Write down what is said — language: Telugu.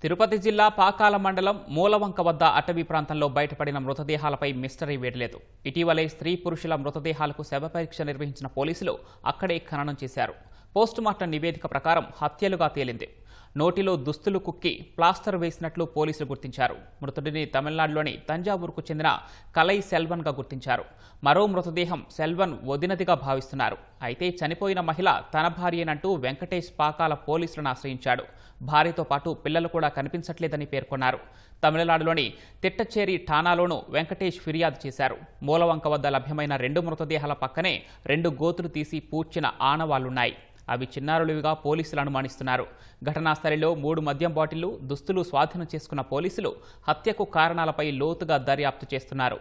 తిరుపతి జిల్లా పాకాల మండలం మూలవంక వద్ద అటవీ ప్రాంతంలో బయటపడిన మృతదేహాలపై మిస్టరీ వేయలేదు. ఇటీవలే స్త్రీ పురుషుల మృతదేహాలకు శవ పరీక్ష నిర్వహించిన పోలీసులు అక్కడే ఖననం చేశారు. పోస్టుమార్టం నివేదిక ప్రకారం హత్యలుగా తేలింది. నోటిలో దుస్తులు కుక్కి ప్లాస్టర్ వేసినట్లు పోలీసులు గుర్తించారు. మృతుడిని తమిళనాడులోని తంజావూరుకు చెందిన కలై సెల్వన్గా గుర్తించారు. మరో మృతదేహం సెల్వన్ వదినదిగా భావిస్తున్నారు. అయితే చనిపోయిన మహిళ తన భార్యనంటూ వెంకటేష్ పాకాల పోలీసులను ఆశ్రయించాడు. భార్యతో పాటు పిల్లలు కూడా కనిపించట్లేదని పేర్కొన్నారు. తమిళనాడులోని తిట్టచ్చేరి ఠాణాలోనూ వెంకటేష్ ఫిర్యాదు చేశారు. మూలవంక వద్ద లభ్యమైన 2 మృతదేహాల పక్కనే 2 గోతులు తీసి పూడ్చిన ఆనవాళ్లున్నాయి. అవి చిన్నారులుగా పోలీసులు అనుమానిస్తున్నారు. ఘటనా స్థలిలో 3 మద్యం బాటిళ్లు, దుస్తులు స్వాధీనం చేసుకున్న పోలీసులు హత్యకు కారణాలపై లోతుగా దర్యాప్తు చేస్తున్నారు.